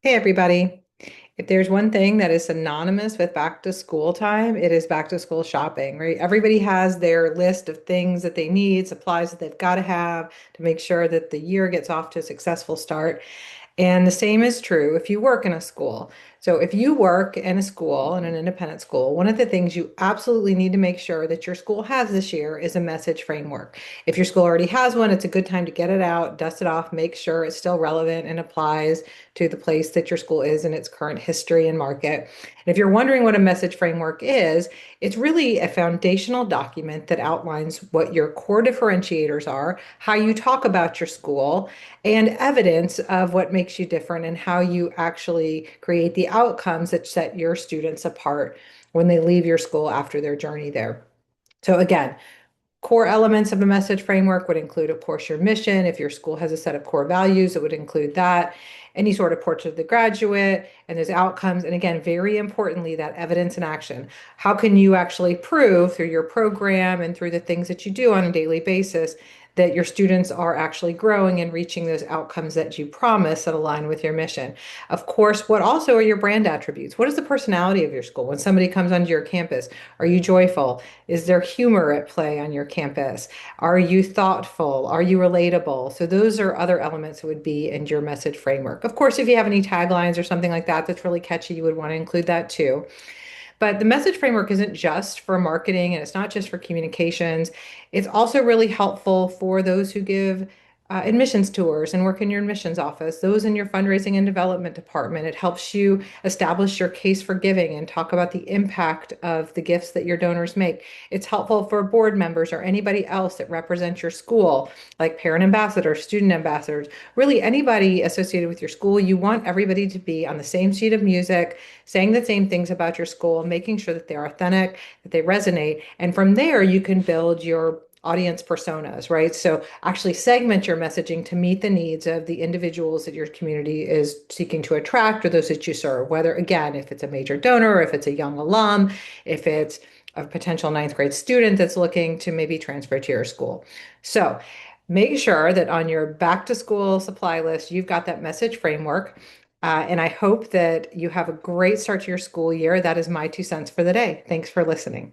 Hey, everybody. If there's one thing that is synonymous with back to school time, it is back to school shopping, right? Everybody has their list of things that they need, supplies that they've got to have to make sure that the year gets off to a successful start. And the same is true if you work in a school. So if you work in a school, in an independent school, one of the things you absolutely need to make sure that your school has this year is a message framework. If your school already has one, it's a good time to get it out, dust it off, make sure it's still relevant and applies to the place that your school is in its current history and market. And if you're wondering what a message framework is, it's really a foundational document that outlines what your core differentiators are, how you talk about your school, and evidence of what makes you different and how you actually create the outcomes that set your students apart when they leave your school after their journey there. So again, core elements of a message framework would include, of course, your mission. If your school has a set of core values, it would include that. Any sort of portrait of the graduate and those outcomes. And again, very importantly, that evidence and action. How can you actually prove through your program and through the things that you do on a daily basis that your students are actually growing and reaching those outcomes that you promise that align with your mission? Of course, what also are your brand attributes? What is the personality of your school? When somebody comes onto your campus, are you joyful? Is there humor at play on your campus? Are you thoughtful? Are you relatable? So those are other elements that would be in your message framework. Of course, if you have any taglines or something like that that's really catchy, you would want to include that too. But the message framework isn't just for marketing and it's not just for communications. It's also really helpful for those who give admissions tours and work in your admissions office, those in your fundraising and development department. It helps you establish your case for giving and talk about the impact of the gifts that your donors make. It's helpful for board members or anybody else that represents your school, like parent ambassadors, student ambassadors, really anybody associated with your school. You want everybody to be on the same sheet of music, saying the same things about your school, making sure that they're authentic, that they resonate. And from there, you can build your audience personas, right? So actually segment your messaging to meet the needs of the individuals that your community is seeking to attract or those that you serve, whether, again, if it's a major donor, if it's a young alum, if it's a potential ninth grade student that's looking to maybe transfer to your school. So make sure that on your back to school supply list, you've got that message framework. And I hope that you have a great start to your school year. That is my 2 cents for the day. Thanks for listening.